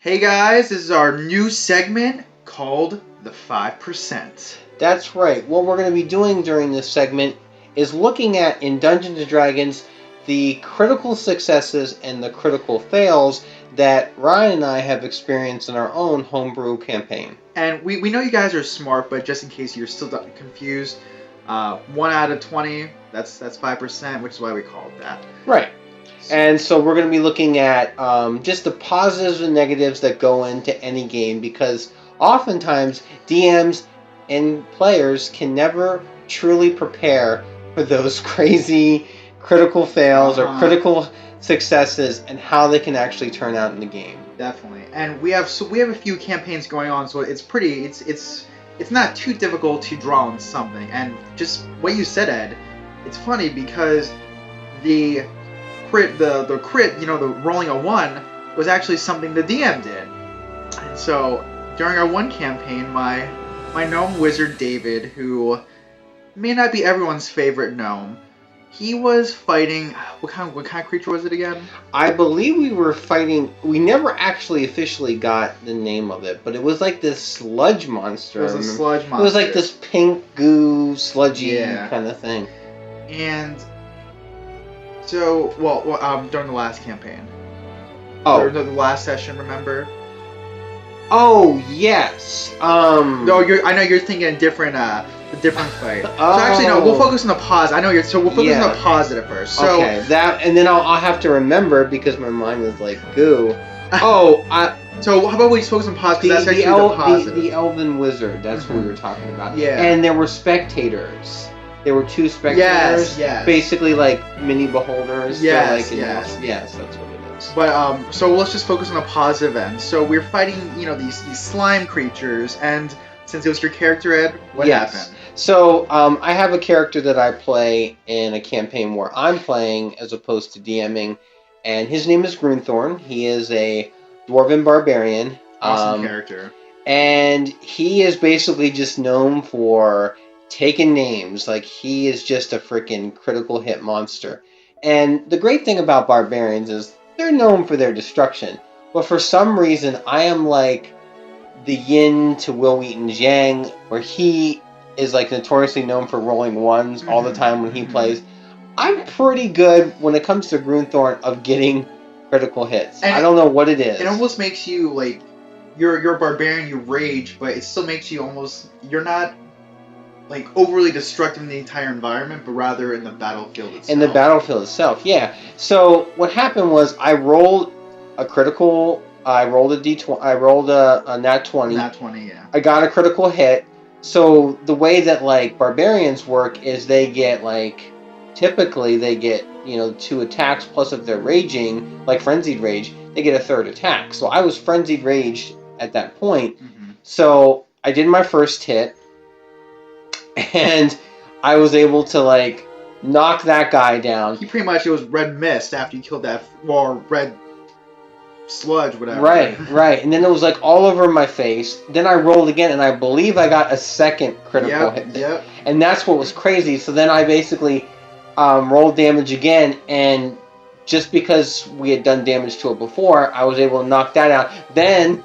Hey guys, this is our new segment called the 5%. That's right. What we're going to be doing during this segment is looking at, in Dungeons & Dragons, the critical successes and the critical fails that Ryan and I have experienced in our own homebrew campaign. And we know you guys are smart, but just in case you're still confused, 1 out of 20, that's 5%, which is why we call it that. Right. And so we're going to be looking at just the positives and negatives that go into any game, because oftentimes DMs and players can never truly prepare for those crazy critical fails or critical successes and how they can actually turn out in the game. Definitely. And we have a few campaigns going on, so it's not too difficult to draw on something. And just what you said, Ed, it's funny because the crit, the rolling a 1 was actually something the DM did. And so during our one campaign, my gnome wizard David, who may not be everyone's favorite gnome, he was fighting what kind of creature was it again? I believe we were fighting. We never actually officially got the name of it, but it was like this sludge monster. It was a sludge monster. It was like this pink goo, sludgy kind of thing. And so, during the last campaign. Oh, the last session, remember? Oh yes. No, I know you're thinking a different fight. So actually, no. We'll focus on the positive. We'll focus on the positive first. So, okay, that, and then I'll have to remember because my mind is like goo. So how about we just focus on positive? That's actually the positive. The elven wizard. That's what we were talking about. Yeah. And there were spectators. There were 2 spectators. Yes. Basically, like mini beholders. Yes. Yes, that's what it is. But so let's just focus on the positive end. So we're fighting, these slime creatures, and since it was your character, Ed, what happened? So I have a character that I play in a campaign where I'm playing as opposed to DMing, and his name is Grunthorn. He is a Dwarven Barbarian. Awesome character. And he is basically just known for taking names. Like, he is just a freaking critical hit monster. And the great thing about Barbarians is they're known for their destruction. But for some reason, I am like the yin to Will Wheaton's yang, where he is like notoriously known for rolling 1s all the time when he plays. I'm pretty good when it comes to Grunthorn of getting critical hits. And I don't know what it is. It almost makes you like you're a barbarian, you rage, but it still makes you you're not like overly destructive in the entire environment, but rather in the battlefield itself. In the battlefield itself, yeah. So what happened was I rolled a critical. I rolled a d20. I rolled a nat 20. Nat 20, yeah. I got a critical hit. So the way that like barbarians work is they get typically they get 2 attacks plus if they're raging, like frenzied rage, they get a 3rd attack. So I was frenzied raged at that point. So I did my first hit, and I was able to knock that guy down. He pretty much, it was red mist after you killed that, or red sludge, whatever. Right. And then it was all over my face. Then I rolled again, and I believe I got a second critical hit. Yep. And that's what was crazy. So then I basically rolled damage again, and just because we had done damage to it before, I was able to knock that out. Then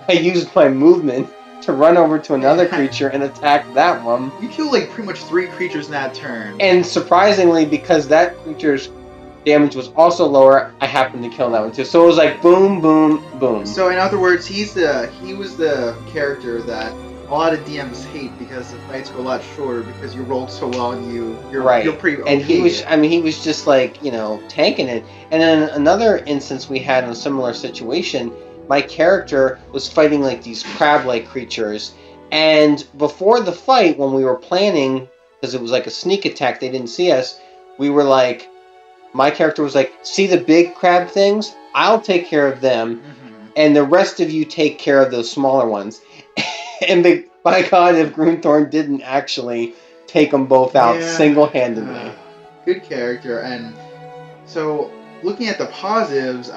I used my movement to run over to another creature and attack that one. You killed pretty much 3 creatures in that turn. And surprisingly, because that creature's damage was also lower, I happened to kill that one too. So it was boom, boom, boom. So in other words, he was the character that a lot of DMs hate because the fights go a lot shorter because you rolled so well and you're pretty okay. And he was just tanking it. And then another instance we had in a similar situation, my character was fighting these crab-like creatures, and before the fight, when we were planning, because it was a sneak attack, they didn't see us, we were my character was see the big crab things? I'll take care of them, and the rest of you take care of those smaller ones. And by God, if Grunthorn didn't actually take them both out single-handedly. Good character. And so, looking at the positives,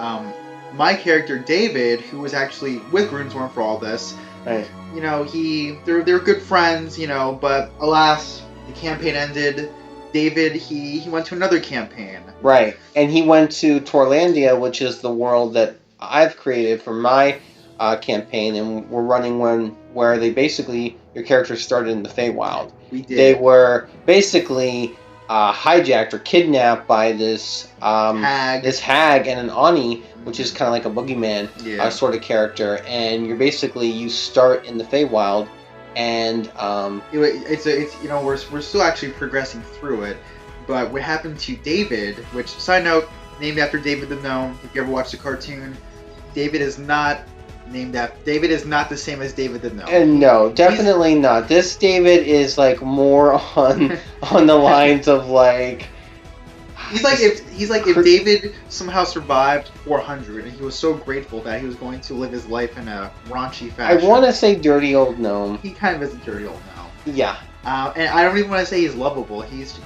my character David, who was actually with Grunthorn for all this, right? They're good friends, but alas, the campaign ended. David, he went to another campaign. Right, and he went to Torlandia, which is the world that I've created for my campaign, and we're running one where they basically your character started in the Feywild. We did. They were basically hijacked or kidnapped by this hag and an Ani, which is kind of like a boogeyman sort of character, and you start in the Feywild, and we're still actually progressing through it, but what happened to David, which side note, named after David the Gnome. If you ever watched the cartoon, David is not the same as David the Gnome. And no, definitely not. This David is like more on the lines of like. He's like if David somehow survived 400 and he was so grateful that he was going to live his life in a raunchy fashion. I want to say dirty old gnome. He kind of is a dirty old gnome. Yeah. And I don't even want to say he's lovable. He's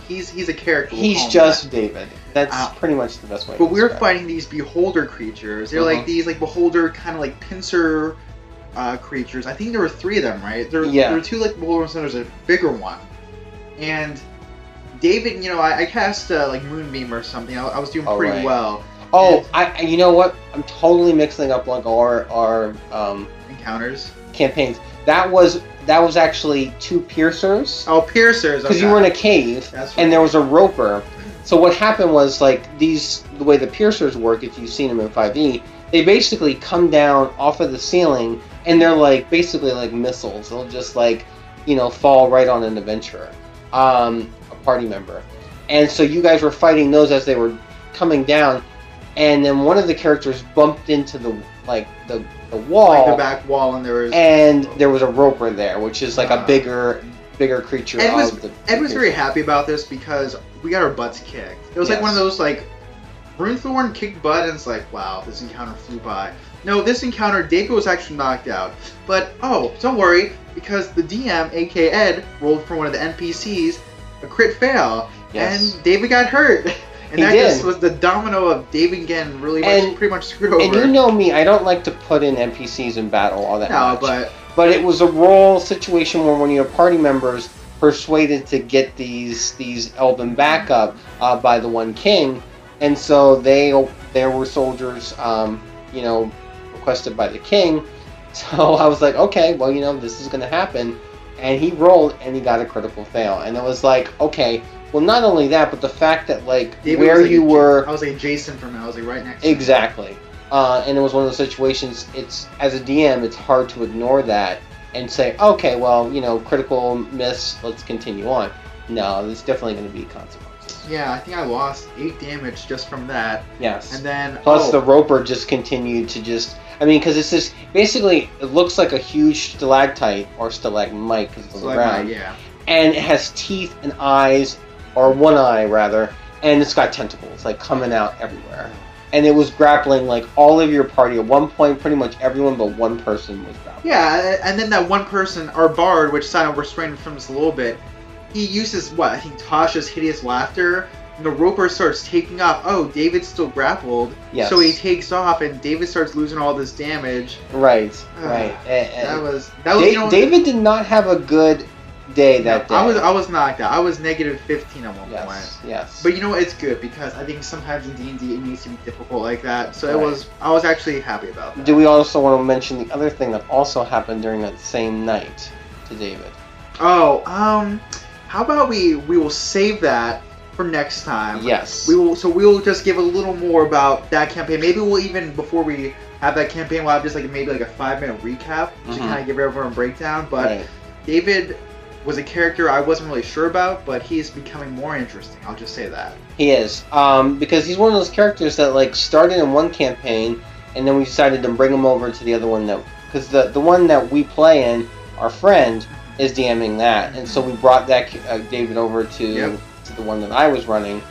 a character. He's just David. That's pretty much the best way. But we're fighting these beholder creatures. They're like these like beholder kind of like pincer creatures. I think there were 3 of them, right? There were 2 like beholders and there's a bigger one. And David, I cast like Moonbeam or something. I was doing pretty well. Oh, you know what? I'm totally mixing up like our encounters campaigns. That was actually 2 piercers. Oh, piercers! Because you were in a cave, and there was a roper. So what happened was the way the piercers work, if you've seen them in 5e, they basically come down off of the ceiling, and they're like basically like missiles. They'll just fall right on an adventurer, a party member. And so you guys were fighting those as they were coming down, and then one of the characters bumped into the wall, like the back wall, and there was a roper there, which is like a bigger creature. Ed was very happy about this because we got our butts kicked. It was like one of those like Runethorn kicked butt, and it's like, wow, this encounter flew by. No, this encounter, David was actually knocked out. But don't worry, because the DM, aka Ed, rolled for one of the NPCs a crit fail, and David got hurt. And that just was the domino of David getting pretty much screwed over. And you know me, I don't like to put in NPCs in battle all that much. But it was a roll situation where one of your party members persuaded to get these elven backup by the one king, and so there were soldiers, requested by the king. So I was like, okay, well, this is going to happen. And he rolled, and he got a critical fail. And it was like, okay, well, not only that, but the fact that, David where you were... I was like Jason from I was like right next to him. Exactly. And it was one of those situations, as a DM, it's hard to ignore that and say, okay, well, critical miss, let's continue on. No, there's definitely going to be consequences. Yeah, I think I lost 8 damage just from that. Yes. And then... Plus the roper just continued to just... because it's just... Basically, it looks like a huge stalactite, or stalagmite, because it's on the ground. Yeah. And it has teeth and eyes, or one eye, rather, and it's got tentacles, coming out everywhere. And it was grappling, all of your party. At one point, pretty much everyone but one person was grappling. Yeah, and then that one person, our bard, which side we're straying from this a little bit, he uses, I think Tasha's hideous laughter, and the roper starts taking off. Oh, David's still grappled. Yes. So he takes off, and David starts losing all this damage. Right, right. That was David did not have a good day that day. I was knocked out. I was negative 15 at one point. Yes. But it's good because I think sometimes in D&D it needs to be difficult like that. So I was actually happy about that. Do we also want to mention the other thing that also happened during that same night to David? Oh, how about we will save that for next time. Yes. We'll just give a little more about that campaign. Maybe we'll even, before we have that campaign, we'll have just maybe a 5-minute recap to kind of give everyone a breakdown. But David was a character I wasn't really sure about, but he's becoming more interesting. I'll just say that. He is. Because he's one of those characters that started in one campaign, and then we decided to bring him over to the other one because the one that we play in, our friend, is DMing that, and so we brought that David over to the one that I was running,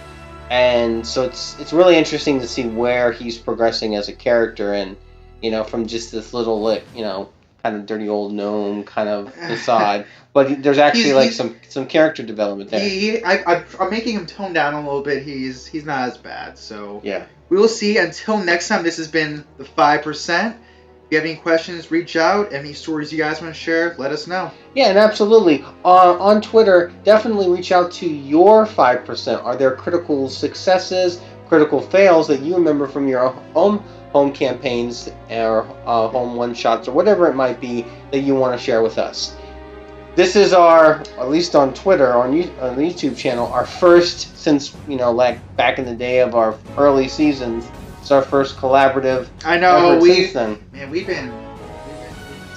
and so it's really interesting to see where he's progressing as a character, and from just this little kind of dirty old gnome kind of facade, but there's actually some character development there. I'm making him tone down a little bit. He's not as bad, so yeah. We will see. Until next time, this has been the 5%. If you have any questions, reach out. Any stories you guys want to share, let us know. Yeah, and absolutely. On Twitter, definitely reach out to your 5%. Are there critical successes, critical fails that you remember from your own home campaigns or home one-shots or whatever it might be that you want to share with us. This is our, at least on Twitter, on the YouTube channel, our first since, like back in the day of our early seasons. It's our first collaborative. I know, since then. Man, we've been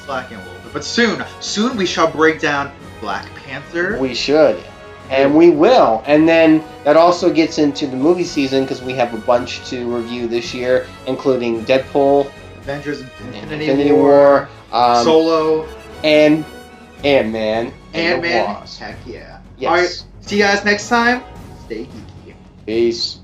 slacking a little bit. But soon we shall break down Black Panther. We should. And we will. And then that also gets into the movie season because we have a bunch to review this year, including Deadpool, Avengers Infinity War, Solo, and Ant-Man. Ant-Man. Heck yeah. Yes. Alright, see you guys next time. Stay geeky. Peace.